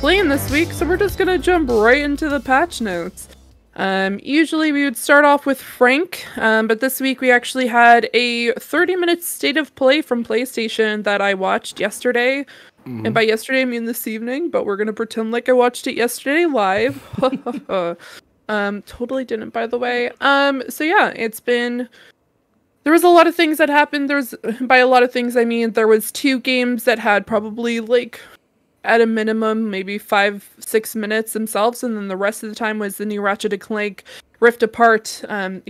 playing this week, so we're just gonna jump right into the patch notes. Usually we would start off with Frank, but this week we actually had a 30-minute state of play from PlayStation that I watched yesterday. And by yesterday I mean this evening, but we're gonna pretend like I watched it yesterday live. Totally didn't, by the way. So yeah, there was a lot of things that happened. By a lot of things I mean there was 2 games that had probably like at a minimum maybe 5-6 minutes themselves, and then the rest of the time was the new Ratchet & Clank Rift Apart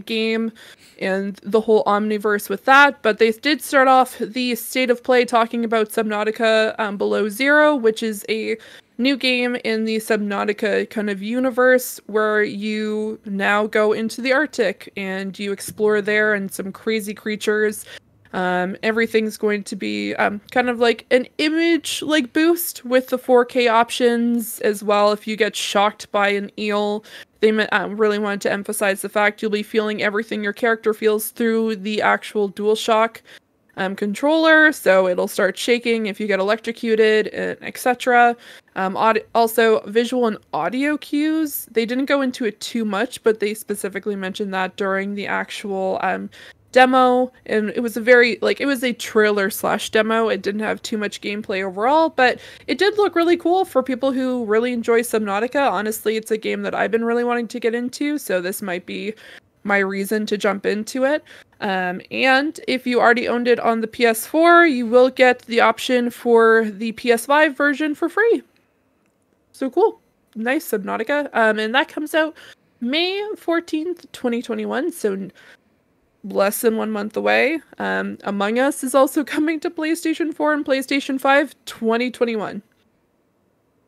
game and the whole Omniverse with that. But they did start off the state of play talking about Subnautica Below Zero, which is a new game in the Subnautica kind of universe where you now go into the Arctic and you explore there and some crazy creatures. Everything's going to be kind of like an image like boost with the 4K options as well. If you get shocked by an eel, they really wanted to emphasize the fact you'll be feeling everything your character feels through the actual DualShock controller, so it'll start shaking if you get electrocuted, etc. Also, visual and audio cues. They didn't go into it too much, but they specifically mentioned that during the actual demo, and it was a trailer / demo. It didn't have too much gameplay overall, but it did look really cool for people who really enjoy Subnautica. Honestly, it's a game that I've been really wanting to get into, so this might be my reason to jump into it. And if you already owned it on the PS4, you will get the option for the PS5 version for free. So cool. Nice, Subnautica. And that comes out May 14th, 2021, so less than 1 month away. Among Us is also coming to PlayStation 4 and PlayStation 5 2021.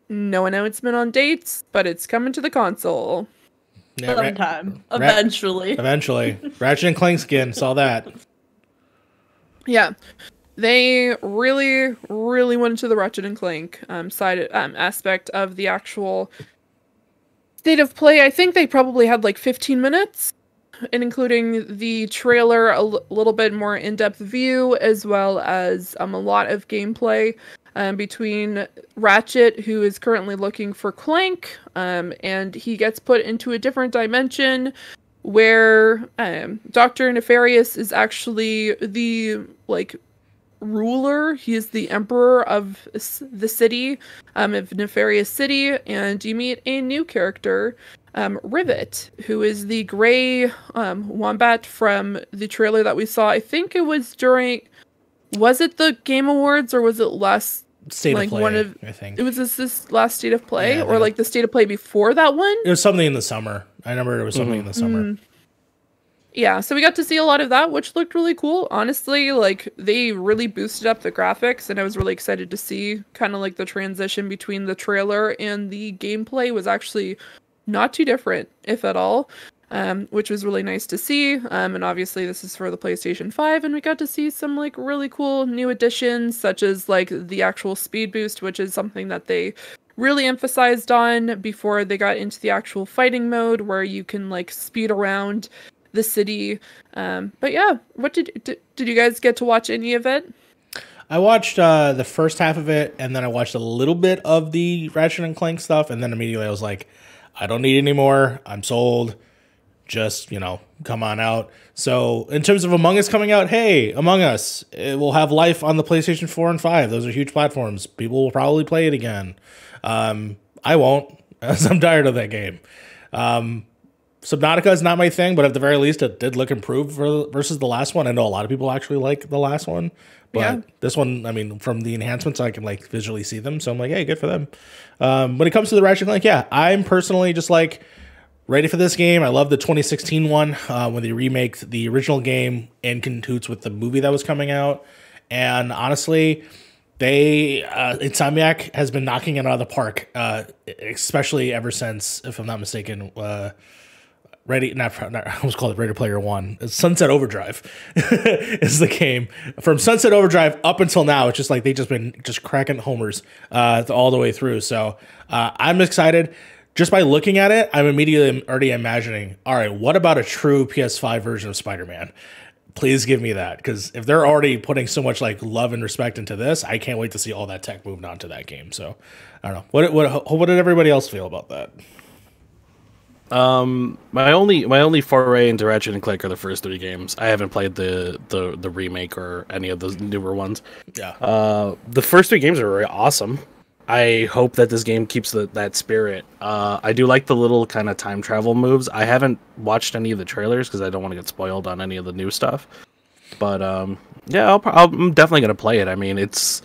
No announcement on dates, but it's coming to the console. Yeah, sometime. Eventually. Eventually. Ratchet & Clank skin. Saw that. Yeah. They really, really went into the Ratchet & Clank side aspect of the actual state of play. I think they probably had like 15 minutes, and including the trailer, a little bit more in-depth view, as well as a lot of gameplay between Ratchet, who is currently looking for Clank, and he gets put into a different dimension where Dr. Nefarious is actually the ruler. He is the emperor of the city, of Nefarious City, and you meet a new character, Rivet, who is the gray wombat from the trailer that we saw. I think it was was it the Game Awards, or was it last State of Play, I think. It was this last State of Play, yeah, or the State of Play before that one? It was something in the summer. I remember it was something in the summer. Yeah, so we got to see a lot of that, which looked really cool. Honestly, they really boosted up the graphics, and I was really excited to see kind of the transition between the trailer and the gameplay was actually not too different, if at all, which was really nice to see. And obviously this is for the PlayStation 5, and we got to see some really cool new additions, such as the actual speed boost, which is something that they really emphasized on before they got into the actual fighting mode, where you can speed around the city. But yeah, what did you guys get to watch any of it? I watched the first half of it, and then I watched a little bit of the Ratchet & Clank stuff, and then immediately I was like, I don't need any more. I'm sold. Just, come on out. So in terms of Among Us coming out, hey, Among Us, it will have life on the PlayStation 4 and 5. Those are huge platforms. People will probably play it again. I won't, as I'm tired of that game. Subnautica is not my thing, but at the very least, it did look improved versus the last one. I know a lot of people actually like the last one, but yeah, this one, I mean, from the enhancements, I can visually see them. So I'm like, hey, good for them. When it comes to the Ratchet & Clank, yeah, I'm personally just ready for this game. I love the 2016 one when they remake the original game in cahoots with the movie that was coming out. And honestly, Insomniac has been knocking it out of the park, especially ever since, if I'm not mistaken, I almost called it Ready Player One. It's Sunset Overdrive is the game. From Sunset Overdrive up until now, it's just they just been cracking homers all the way through. So I'm excited. Just by looking at it, I'm immediately already imagining, all right, what about a true PS5 version of Spider-Man? Please give me that, because if they're already putting so much like love and respect into this, I can't wait to see all that tech moved on to that game. So I don't know. What did everybody else feel about that? My only foray into Ratchet and Clank are the first 3 games. I haven't played the remake or any of those newer ones. Yeah. The first 3 games are really awesome. I hope that this game keeps that spirit. I do like the little kind of time travel moves. I haven't watched any of the trailers because I don't want to get spoiled on any of the new stuff. But yeah, I'm definitely gonna play it. I mean, it's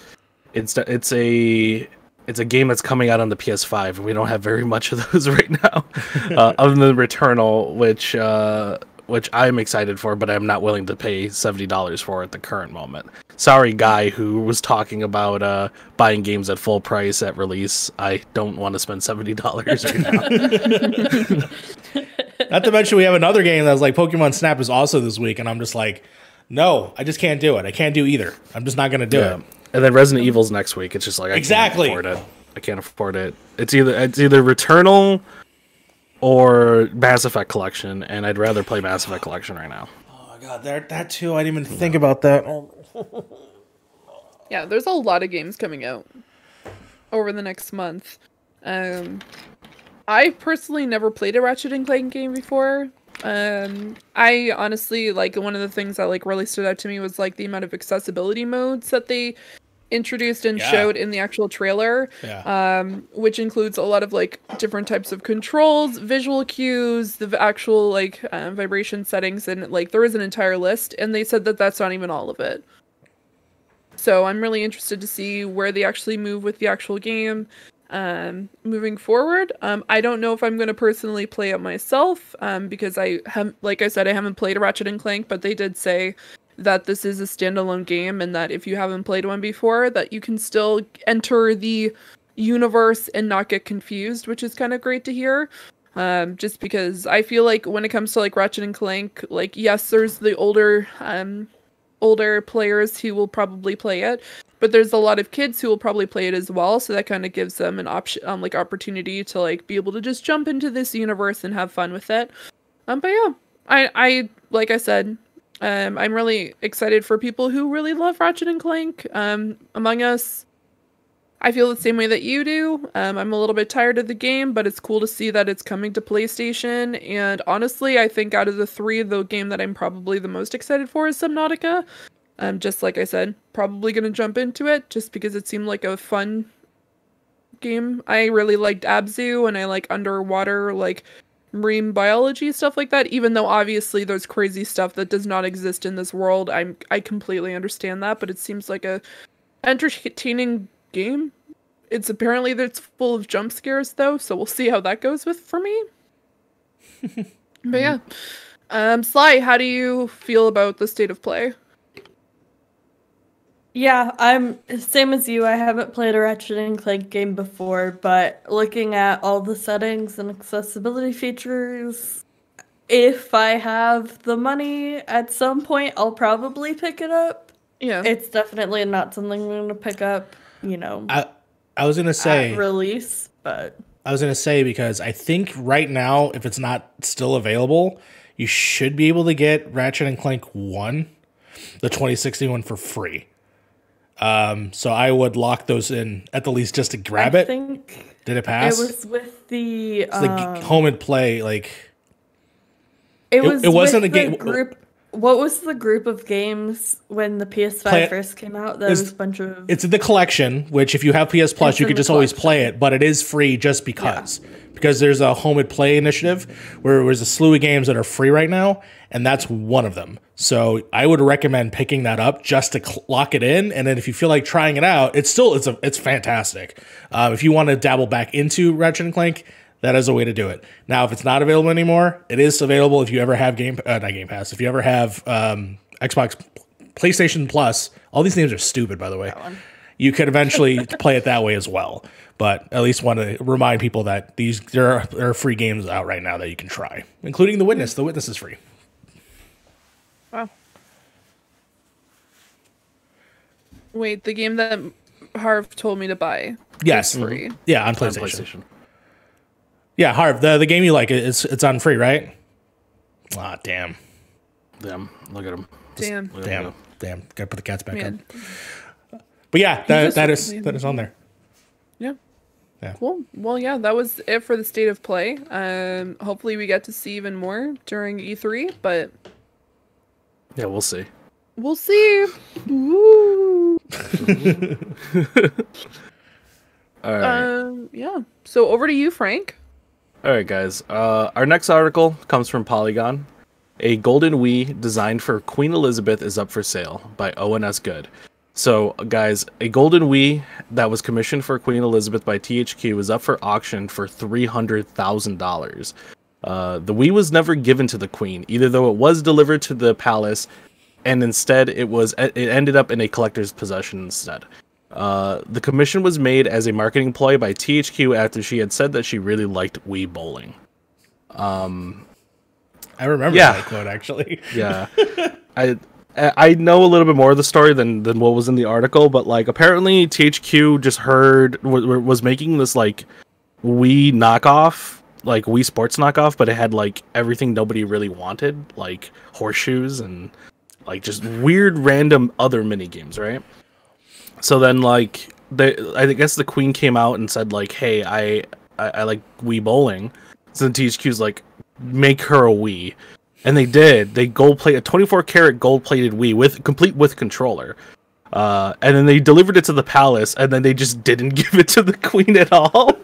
a game that's coming out on the PS5, and we don't have very much of those right now, other than Returnal, which I'm excited for, but I'm not willing to pay $70 for at the current moment. Sorry, guy who was talking about buying games at full price at release. I don't want to spend $70 right now. Not to mention we have another game that's like Pokemon Snap is also this week, and I'm just like, no, I just can't do it. I can't do either. I'm just not going to do it. And then Resident Evil's next week. It's just like I can't afford it. I can't afford it. It's either Returnal or Mass Effect Collection, and I'd rather play Mass Effect Collection right now. Oh my god, that too. I didn't even think about that. Yeah, there's a lot of games coming out over the next month. I personally never played a Ratchet and Clank game before. I honestly, like, one of the things that like really stood out to me was like the amount of accessibility modes that they introduced and showed in the actual trailer, which includes a lot of like different types of controls, visual cues, the actual like vibration settings, and like there is an entire list, and they said that that's not even all of it. So I'm really interested to see where they actually move with the actual game moving forward. I don't know if I'm going to personally play it myself because I have, like I said, I haven't played a Ratchet and Clank, but they did say that this is a standalone game, and that if you haven't played one before, that you can still enter the universe and not get confused, which is kind of great to hear. Just because I feel like when it comes to like Ratchet and Clank, like, yes, there's the older players who will probably play it, but there's a lot of kids who will probably play it as well, so that kind of gives them an opportunity to like be able to just jump into this universe and have fun with it. But yeah, I like I said, I'm really excited for people who really love Ratchet and Clank. Among us, I feel the same way that you do. I'm a little bit tired of the game, but it's cool to see that it's coming to PlayStation. And honestly, I think out of the 3, the game that I'm probably the most excited for is Subnautica. Just like I said, probably going to jump into it just because it seemed like a fun game. I really liked Abzu, and I like underwater, like marine biology, stuff like that, even though obviously there's crazy stuff that does not exist in this world. I completely understand that, but it seems like a entertaining game. It's apparently that it's full of jump scares though, so we'll see how that goes for me. But yeah. Sly, how do you feel about the state of play? Yeah, I'm same as you. I haven't played a Ratchet and Clank game before, but looking at all the settings and accessibility features, if I have the money at some point, I'll probably pick it up. Yeah. It's definitely not something I'm going to pick up, you know, I was going to say at release, but I was going to say, because I think right now, if it's not still available, you should be able to get Ratchet and Clank 1, the 2016 one, for free. So I would lock those in at the least just to grab it. Did it pass? It was with the home and play, like it wasn't a game group. What was the group of games when the PS5 first came out? There was a bunch of... It's in the collection, which if you have PS Plus, you could just always play it, but it is free just because. Yeah. Because there's a home and play initiative where there's a slew of games that are free right now, and that's one of them. So I would recommend picking that up just to lock it in, and then if you feel like trying it out, it's fantastic. If you want to dabble back into Ratchet and Clank, that is a way to do it. Now, if it's not available anymore, it is available if you ever have not Game Pass. If you ever have Xbox, PlayStation Plus, all these names are stupid, by the way. You could eventually play it that way as well. But at least want to remind people that there are free games out right now that you can try, including The Witness. The Witness is free. Wow. Wait, the game that Harv told me to buy. Yes, is free. Yeah, on PlayStation. Yeah, Harv, the game you like, it's on free, right? Ah, damn. Damn, look at him. Damn. Damn. Gotta put the cats back Man. up. But yeah, that is on there. Yeah. Yeah. Cool. Well, yeah, that was it for the state of play. Hopefully we get to see even more during E3, but Yeah, we'll see. we'll see. Woo. All right. Yeah. So over to you, Frank. All right, guys. Our next article comes from Polygon. A golden Wii designed for Queen Elizabeth is up for sale by ONS Good. So, guys, a golden Wii that was commissioned for Queen Elizabeth by THQ was up for auction for $300,000. The Wii was never given to the Queen, either though it was delivered to the palace, and instead it ended up in a collector's possession instead. The commission was made as a marketing ploy by THQ after she had said that she really liked Wii bowling. I remember that quote actually. Yeah. I know a little bit more of the story than what was in the article, but like apparently THQ just was making this like Wii knockoff, like Wii Sports knockoff, but it had like everything nobody really wanted, like horseshoes and like just weird random other mini games, right? So then like I guess the Queen came out and said like, "Hey, I like Wii bowling." So then THQ's like, "Make her a Wii." And they did. They a 24-karat gold-plated Wii complete with controller. And then they delivered it to the palace, and then they just didn't give it to the Queen at all.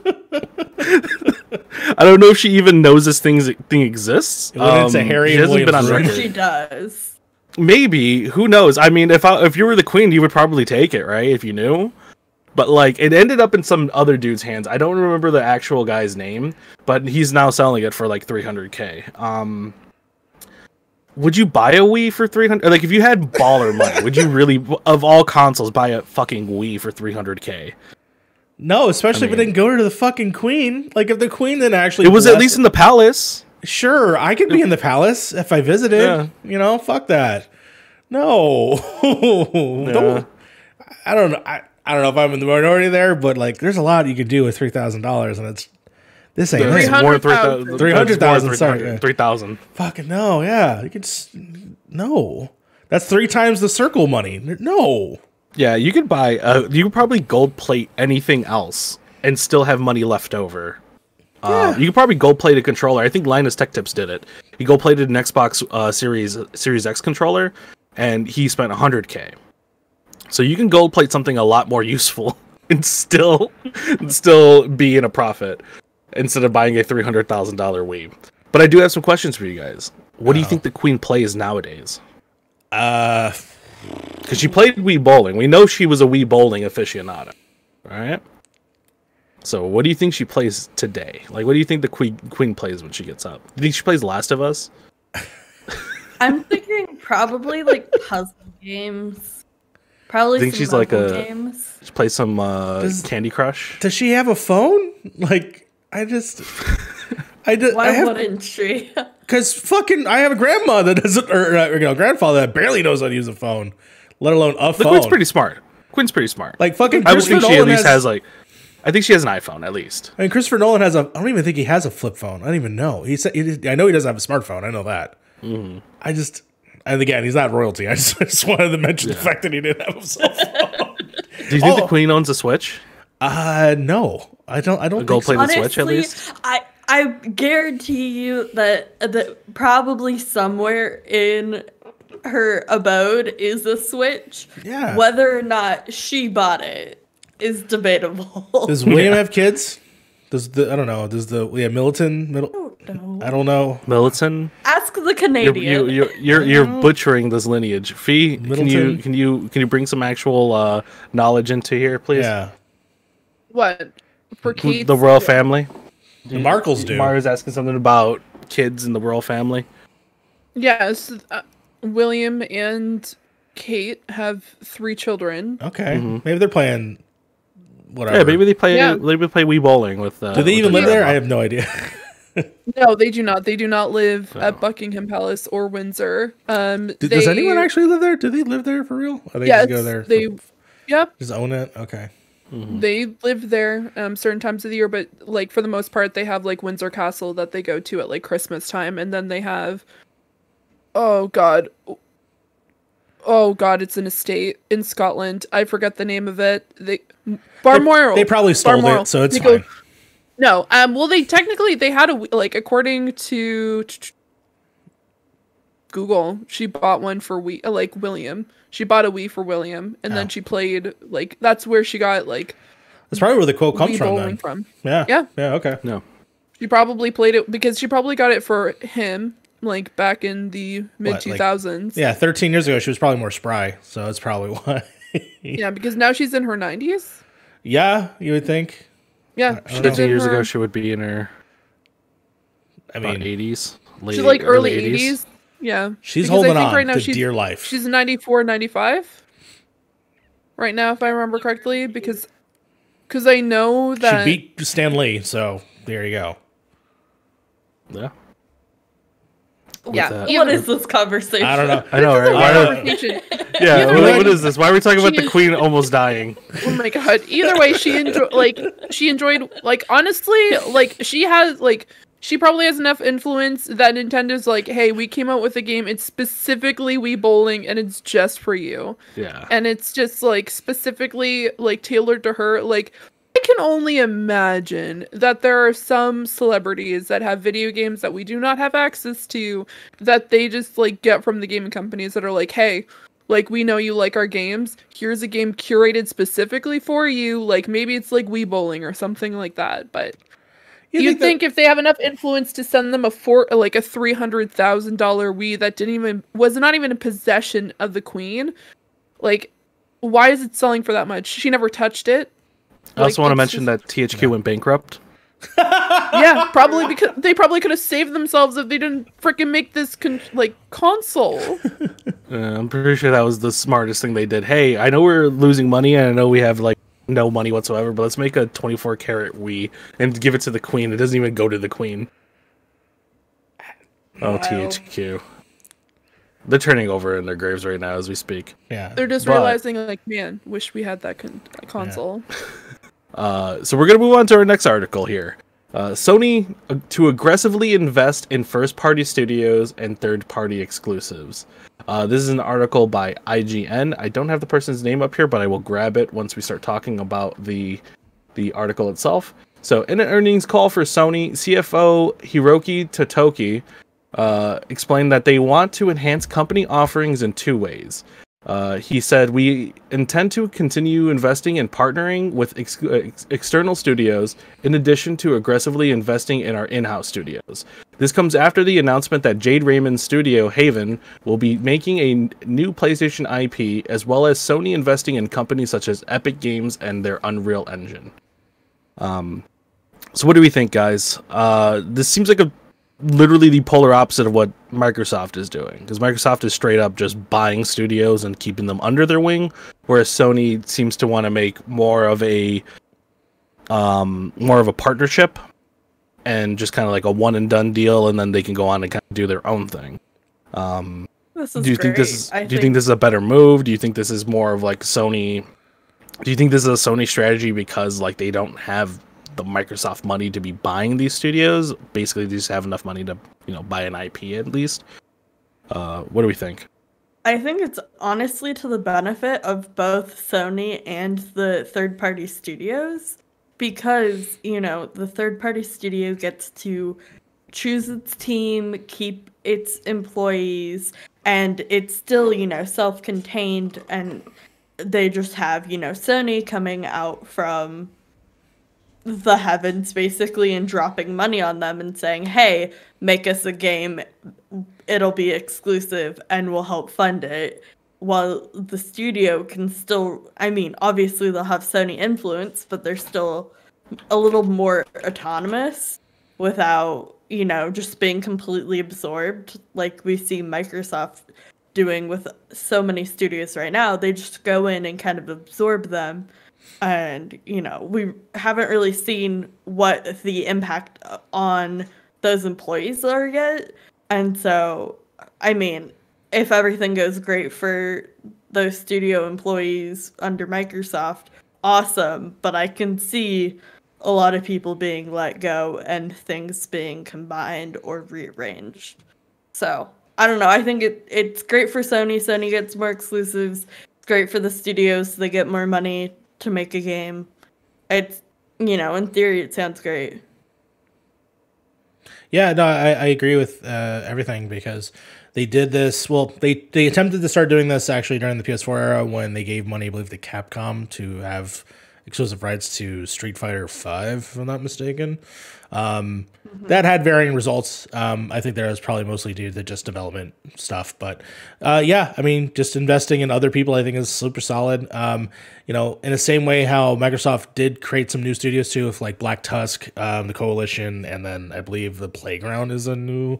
I don't know if she even knows this thing exists. It went into Harry and William's been on record. She does. Maybe. Who knows? I mean, if you were the Queen, you would probably take it, right? If you knew. But like, it ended up in some other dude's hands. I don't remember the actual guy's name, but he's now selling it for like $300K. Would you buy a Wii for 300? Like, if you had baller money, would you really, of all consoles, buy a fucking Wii for 300K? No, especially if it didn't go to the fucking Queen. Like, if the Queen didn't actually, it was at least in the palace. Sure, I could be in the palace if I visited. Yeah. You know, fuck that. No, Yeah. I don't know. I don't know if I'm in the minority there, but like, there's a lot you could do with $3,000, and it's this ain't It's it. more than 300,000. 300,000. Sorry, 3,000. fucking no. Yeah, you could. No, that's 3 times the circle money. No. Yeah, you could buy. You could probably gold plate anything else and still have money left over. You could probably gold plate a controller. I think Linus Tech Tips did it. He gold plated an Xbox Series X controller, and he spent $100K. So you can gold plate something a lot more useful and still be in a profit instead of buying a $300,000 Wii. But I do have some questions for you guys. What do you think the Queen plays nowadays? Because she played Wii bowling. We know she was a Wii bowling aficionado, right? So what do you think she plays today? Like, what do you think the Queen plays when she gets up? Do you think she plays Last of Us? I'm thinking probably like puzzle games. Probably Think some she's like mobile games. She plays some Candy Crush? Does she have a phone? Like, I Why wouldn't she? Because fucking, I have a grandma that doesn't, or grandfather that barely knows how to use a phone, let alone a phone. The Queen's pretty smart. Queen's pretty smart. Like fucking I would Christopher think she at Nolan least has like, I think she has an iPhone at least. I mean, Christopher Nolan has I don't even think he has a flip phone. I don't even know. I know he doesn't have a smartphone. I know that. Mm-hmm. And again, he's not royalty. I just wanted to mention the fact that he didn't have a cell phone. Do you think the Queen owns a Switch? No, I don't. Gold think so. plate the Switch at least. I guarantee you that probably somewhere in her abode is a Switch. Yeah. Whether or not she bought it is debatable. Does William have kids? I don't know. Middleton? I don't know. Middleton? Ask the Canadian. You're butchering this lineage. Fee, can you bring some actual knowledge into here, please? Yeah. What? For Kate? The royal family? The Markles do. Mario's asking something about kids in the royal family. Yes. William and Kate have 3 children. Okay. Maybe they're playing whatever. Yeah, maybe they play Wii bowling with do they even live there? I have no idea. No, they do not. They do not live at Buckingham Palace or Windsor. Does anyone actually live there? Do they live there for real? Or they just go there? Just own it? Okay. Mm-hmm. They live there certain times of the year, but like for the most part, they have like Windsor Castle that they go to at like Christmas time, and then they have Oh god. Oh god, it's an estate in Scotland. I forget the name of it. Balmoral. They probably stole Balmoral. it, so it's They go- fine. No. Well, they technically they had according to Google, she bought one for William. She bought a Wii for William, and then she played that's where she got That's probably where the quote comes Wii from. bowling Then. from. Yeah. Yeah. Yeah. Okay. No. She probably played it because she probably got it for him back in the mid 2000s. Yeah, 13 years ago she was probably more spry, so that's probably why. Yeah, because now she's in her 90s. Yeah, you would think. Yeah, I don't 15 know. years ago, she would be in her I mean, 80s. Late, She's early 80s. Yeah. she's Because holding I think on right now to dear life. She's 94, 95. Right now, if I remember correctly, because I know that She beat Stan Lee, so there you go. Yeah. yeah. that. What is this conversation? I don't know. I know, right? Why Conversation. yeah, Either what way, is this? Why are we talking about she the is- queen almost dying? Oh my god. Either way, she enjoyed honestly, she probably has enough influence that Nintendo's hey, we came out with a game, it's specifically Wii Bowling and it's just for you. Yeah. And it's just specifically tailored to her. I can only imagine that there are some celebrities that have video games that we do not have access to that they just get from the gaming companies that are hey, we know you like our games. Here's a game curated specifically for you. Maybe it's Wii Bowling or something like that. But you'd think if they have enough influence to send them a $300,000 Wii that was not even in possession of the queen, why is it selling for that much? She never touched it. I also want to mention that THQ went bankrupt. Yeah, probably because they probably could have saved themselves if they didn't freaking make this console. I'm pretty sure that was the smartest thing they did. Hey, I know we're losing money and I know we have no money whatsoever, but let's make a 24 karat Wii and give it to the queen. It doesn't even go to the queen. Oh, THQ. They're turning over in their graves right now as we speak. Yeah. They're just But- realizing man, wish we had that console. So we're going to move on to our next article here. Sony to aggressively invest in first-party studios and third-party exclusives. This is an article by IGN. I don't have the person's name up here, but I will grab it once we start talking about the article itself. So, in an earnings call for Sony, CFO Hiroki Totoki explained that they want to enhance company offerings in two ways. He said, we intend to continue investing and partnering with external studios in addition to aggressively investing in our in-house studios. This comes after the announcement that Jade Raymond's studio, Haven, will be making a new PlayStation IP, as well as Sony investing in companies such as Epic Games and their Unreal Engine. So what do we think, guys? This seems like literally the polar opposite of what Microsoft is doing, because Microsoft is straight up just buying studios and keeping them under their wing, whereas Sony seems to want to make more of a partnership and just kind of like a one and done deal, and then they can go on and kind of do their own thing. This is Do you think great. do you think this is a better move? Do you think this is more of Sony? Do you think this is a Sony strategy because they don't have the Microsoft money to be buying these studios? Basically, they just have enough money to buy an IP at least. What do we think? I think it's honestly to the benefit of both Sony and the third-party studios, because the third-party studio gets to choose its team, keep its employees, and it's still self-contained, and they just have Sony coming out from the heavens basically and dropping money on them and saying, hey, make us a game, it'll be exclusive and we'll help fund it, while the studio can still, obviously they'll have Sony influence, but they're still a little more autonomous without just being completely absorbed like we see Microsoft doing with so many studios right now. They just go in and kind of absorb them. And, we haven't really seen what the impact on those employees are yet. And so, if everything goes great for those studio employees under Microsoft, awesome. But I can see a lot of people being let go and things being combined or rearranged. So, I don't know. I think it's great for Sony. Sony gets more exclusives. It's great for the studios. They get more money to make a game. It's, in theory, it sounds great. Yeah, no, I agree with everything because they did this. Well, they attempted to start doing this actually during the PS4 era when they gave money, I believe, to Capcom to have exclusive rights to Street Fighter V, if I'm not mistaken. That had varying results. I think that was probably mostly due to just development stuff. But yeah, I mean, just investing in other people, I think, is super solid. In the same way how Microsoft did create some new studios too, with like Black Tusk, the Coalition, and then I believe the Playground is a new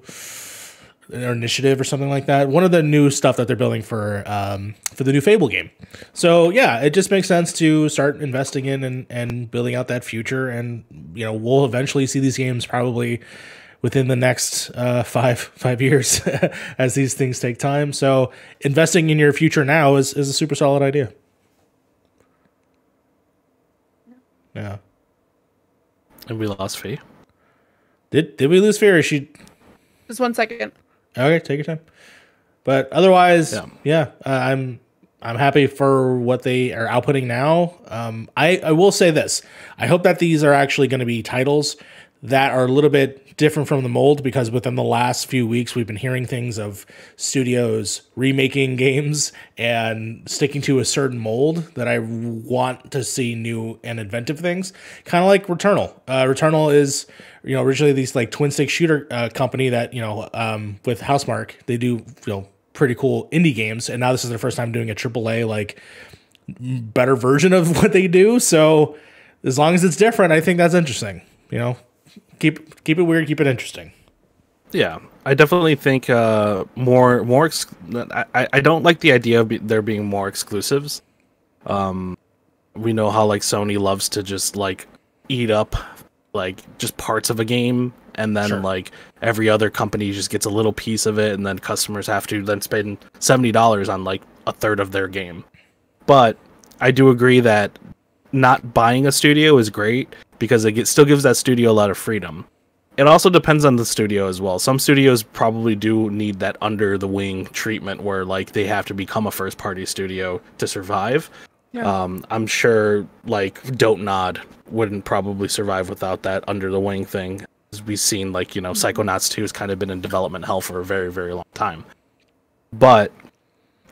initiative or something like that. One of the new stuff that they're building for the new Fable game. So yeah, it just makes sense to start investing in and building out that future. And we'll eventually see these games probably within the next 5 years as these things take time. So investing in your future now is a super solid idea. Yeah. And we lost Fee. Did we lose Fee, or is she? Just 1 second. Okay, take your time. But otherwise, yeah, I'm happy for what they are outputting now. I will say this. I hope that these are actually going to be titles that are a little bit different from the mold, because within the last few weeks, we've been hearing things of studios remaking games and sticking to a certain mold that I want to see new and inventive things. Kind of like Returnal. Returnal is, originally these like twin stick shooter company that, with Housemarque, they do, pretty cool indie games. And now this is their first time doing a AAA, like better version of what they do. So as long as it's different, I think that's interesting. Keep it weird, keep it interesting. Yeah, I definitely think more. I don't like the idea of there being more exclusives. We know how like Sony loves to just like eat up like just parts of a game, and then like every other company just gets a little piece of it, and then customers have to then spend $70 on like a third of their game. But I do agree that not buying a studio is great, because it still gives that studio a lot of freedom. It also depends on the studio as well. Some studios probably do need that under the wing treatment where like they have to become a first party studio to survive. Yeah. I'm sure like Don't Nod wouldn't probably survive without that under the wing thing. As we've seen, like, Psychonauts 2 has kind of been in development hell for a very, very long time. But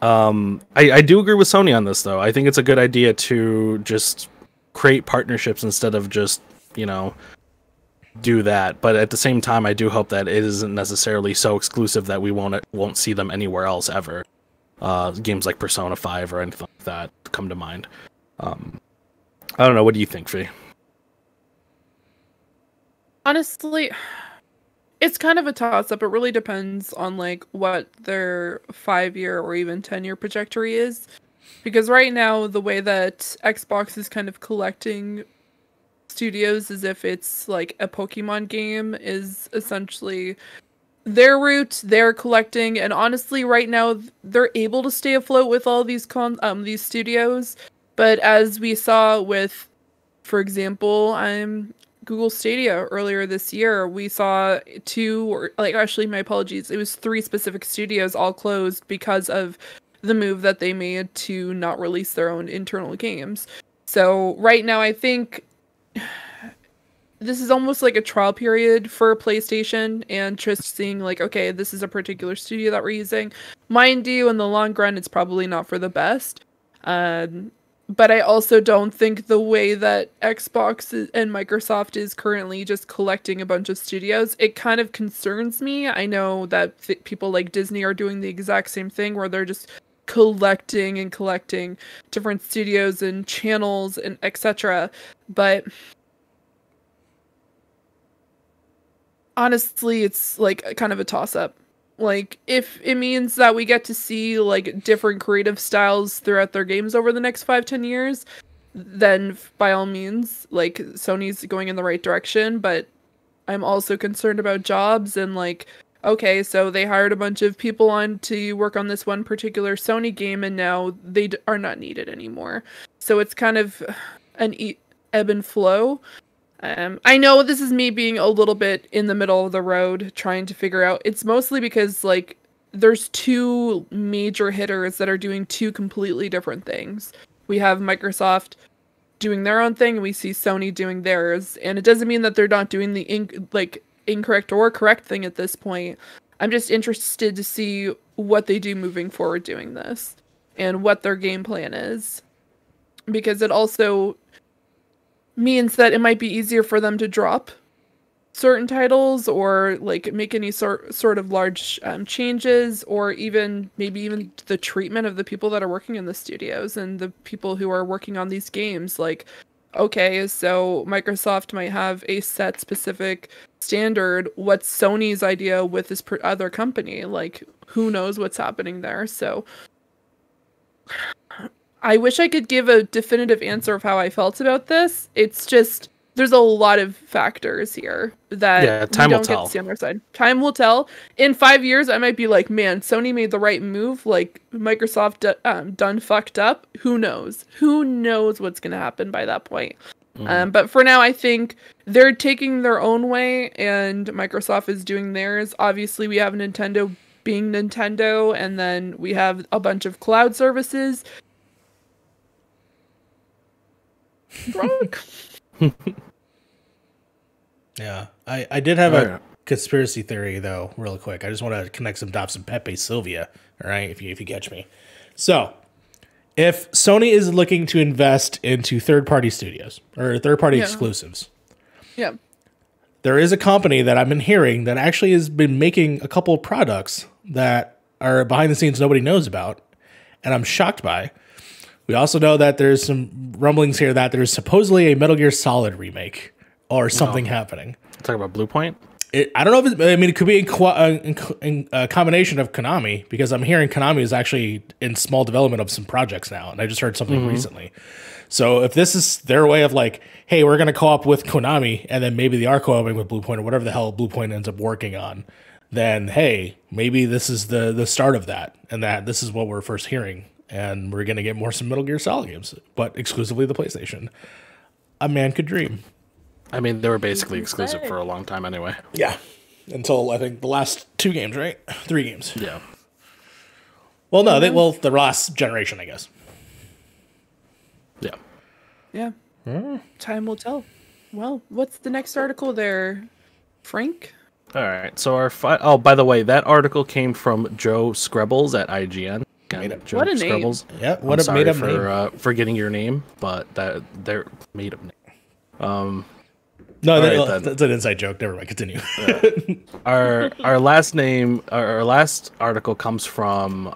I do agree with Sony on this, though. I think it's a good idea to just create partnerships instead of just, do that. But at the same time, I do hope that it isn't necessarily so exclusive that we won't see them anywhere else ever. Games like Persona 5 or anything like that come to mind. I don't know. What do you think, Fee? Honestly, it's kind of a toss-up. It really depends on like what their 5-year or even 10-year trajectory is. Because right now, the way that Xbox is kind of collecting studios as if it's like a Pokemon game is essentially their route. They're collecting, and honestly, right now they're able to stay afloat with all these these studios. But as we saw with, for example, Google Stadia earlier this year, we saw my apologies, it was 3 specific studios all closed because of the move that they made to not release their own internal games. So right now, I think this is almost like a trial period for PlayStation and just seeing like, okay, this is a particular studio that we're using. Mind you, in the long run, it's probably not for the best. But I also don't think the way that Xbox and Microsoft is currently just collecting a bunch of studios, it kind of concerns me. I know that people like Disney are doing the exact same thing where they're just collecting different studios and channels and etc. But honestly, it's like kind of a toss-up. Like, if it means that we get to see like different creative styles throughout their games over the next 5-10 years, then by all means, like, Sony's going in the right direction. But I'm also concerned about jobs and like, okay, so they hired a bunch of people on to work on this one particular Sony game, and now they are not needed anymore. So it's kind of an ebb and flow. I know this is me being a little bit in the middle of the road trying to figure out. It's mostly because like there's two major hitters that are doing two completely different things. We have Microsoft doing their own thing, and we see Sony doing theirs. And it doesn't mean that they're not doing the incorrect or correct thing at this point. I'm just interested to see what they do moving forward doing this and what their game plan is. Because it also means that it might be easier for them to drop certain titles or like make any sort of large changes, or maybe even the treatment of the people that are working in the studios and the people who are working on these games. Like, okay, so Microsoft might have a set specific standard. What's Sony's idea with this other company? Like, who knows what's happening there? So I wish I could give a definitive answer of how I felt about this. It's just, there's a lot of factors here that time we will don't get tell. to see on their side. Time will tell. In 5 years, I might be like, man, Sony made the right move. Like, Microsoft done fucked up. Who knows? Who knows what's going to happen by that point? But for now, I think they're taking their own way, and Microsoft is doing theirs. Obviously, we have Nintendo being Nintendo, and then we have a bunch of cloud services. Drunk. Yeah, I did have a conspiracy theory though, real quick. I just want to connect some dots and Pepe Sylvia. All right, if you catch me. So, if Sony is looking to invest into third-party studios or third-party exclusives, Yeah. there is a company that I've been hearing that actually has been making a couple of products that are behind the scenes nobody knows about, and I'm shocked by. We also know that there's some rumblings here that there's supposedly a Metal Gear Solid remake or something happening. Talk about Blue Point. I don't know if it could be a combination of Konami, because I'm hearing Konami is actually in small development of some projects now, and I just heard something recently. So if this is their way of like, hey, we're going to co-op with Konami, and then maybe they are co-oping with Blue Point or whatever the hell Blue Point ends up working on, then hey, maybe this is the start of that, and that this is what we're first hearing. And we're going to get some Metal Gear Solid games, but exclusively the PlayStation. A man could dream. I mean, they were basically exclusive for a long time anyway. Yeah. Until, I think, the last 2 games, right? 3 games. Yeah. Well, no, the last generation, I guess. Yeah. Yeah. Time will tell. Well, what's the next article there, Frank? All right. So oh, by the way, that article came from Joe Screbbles at IGN. Joe What a name. Screbbles. Yeah, what a made up name. For forgetting your name, but they're made up name. No, that's an inside joke. Never mind. Continue. Our last name, our last article comes from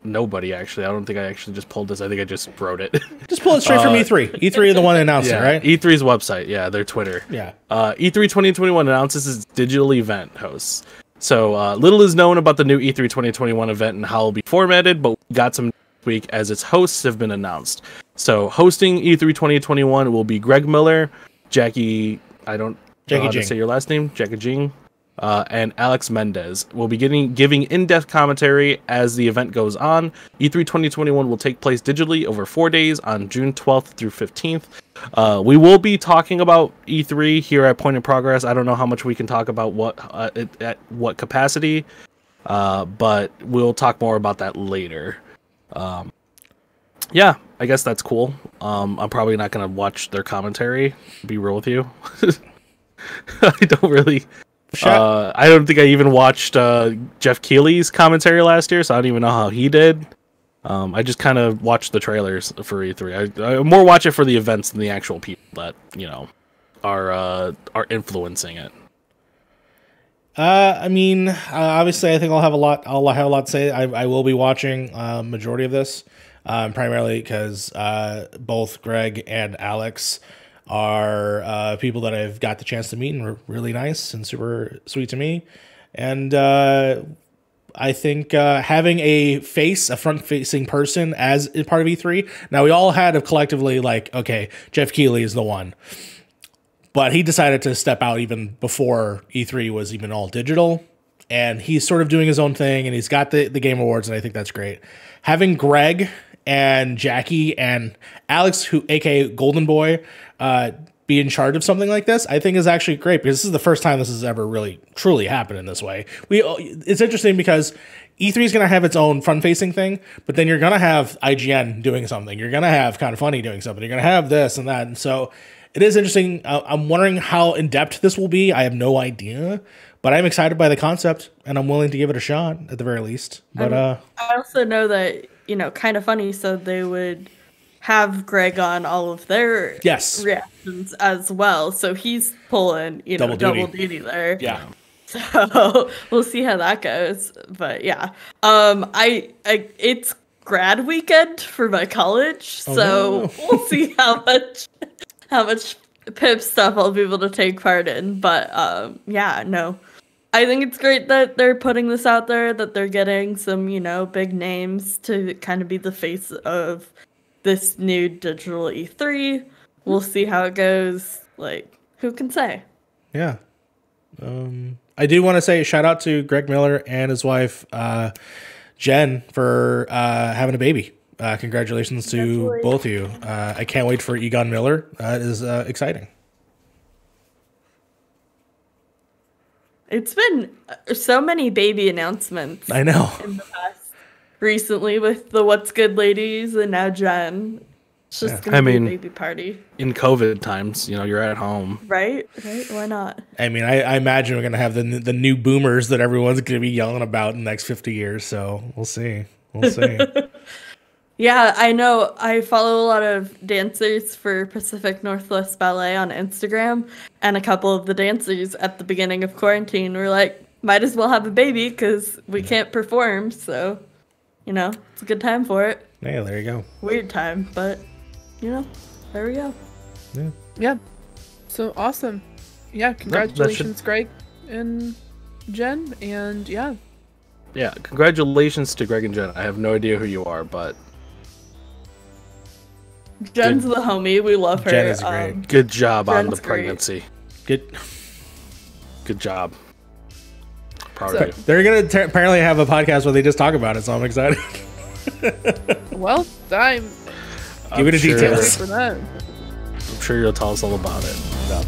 nobody. Actually, I don't think I actually just pulled this. I think I just wrote it. Just pull it straight from E3. E3 is the one that announced it, right? E3's website. Yeah, their Twitter. Yeah. E3 2021 announces its digital event hosts. So little is known about the new E3 2021 event and how it will be formatted, but we got some this week as its hosts have been announced. So hosting E3 2021 will be Greg Miller, Jackie, I don't know how to say your last name, Jackie Jing, and Alex Mendez will be giving in-depth commentary as the event goes on. E3 2021 will take place digitally over 4 days on June 12th through 15th. We will be talking about E3 here at Point of Progress. I don't know how much we can talk about at what capacity, but we'll talk more about that later. Yeah, I guess that's cool. I'm probably not going to watch their commentary, be real with you. I don't really... I don't think I even watched Jeff Keighley's commentary last year, so I don't even know how he did. I just kind of watched the trailers for E3. I more watch it for the events than the actual people that, are influencing it. I mean, obviously, I think I'll have a lot to say. I will be watching majority of this, primarily because both Greg and Alex are people that I've got the chance to meet and were really nice and super sweet to me. And I think having a front-facing person as part of E3. Now, we all had collectively okay, Jeff Keighley is the one. But he decided to step out even before E3 was even all digital. And he's sort of doing his own thing, and he's got the Game Awards, and I think that's great. Having Greg and Jackie and Alex, who aka Golden Boy, be in charge of something like this, I think is actually great, because this is the first time this has ever really truly happened in this way. It's interesting because E3 is going to have its own front-facing thing, but then you're going to have IGN doing something. You're going to have Kind of Funny doing something. You're going to have this and that. And so it is interesting. I'm wondering how in-depth this will be. I have no idea, but I'm excited by the concept, and I'm willing to give it a shot at the very least. But I also know that, Kind of Funny said they would have Greg on all of their reactions as well. So he's pulling, double duty there. Yeah. So we'll see how that goes. But yeah, it's grad weekend for my college, so we'll see how much Pip stuff I'll be able to take part in. But yeah, no, I think it's great that they're putting this out there, that they're getting some big names to kind of be the face of this new digital E3. We'll see how it goes. Like, who can say? Yeah. I do want to say shout out to Greg Miller and his wife, Jen, for having a baby. Congratulations to both of you. I can't wait for Egon Miller. It is exciting. It's been so many baby announcements. I know. In the past, recently with the What's Good ladies and now Jen. It's just gonna be a baby party. In COVID times, you're at home. Right? Why not? I mean, I imagine we're gonna have the new boomers that everyone's gonna be yelling about in the next 50 years. So we'll see. Yeah, I know. I follow a lot of dancers for Pacific Northwest Ballet on Instagram, and a couple of the dancers at the beginning of quarantine were like, might as well have a baby because we can't perform. So, it's a good time for it. Yeah, there you go. Weird time, but, there we go. Yeah. So awesome. Yeah, congratulations, Greg and Jen, and yeah. Yeah, congratulations to Greg and Jen. I have no idea who you are, but Jen's the homie. We love her. Jen is great. Good job on the pregnancy. Good job. Proud of you. They're going to apparently have a podcast where they just talk about it, so I'm excited. Well, I'm give it a details. For that. I'm sure you'll tell us all about it. No.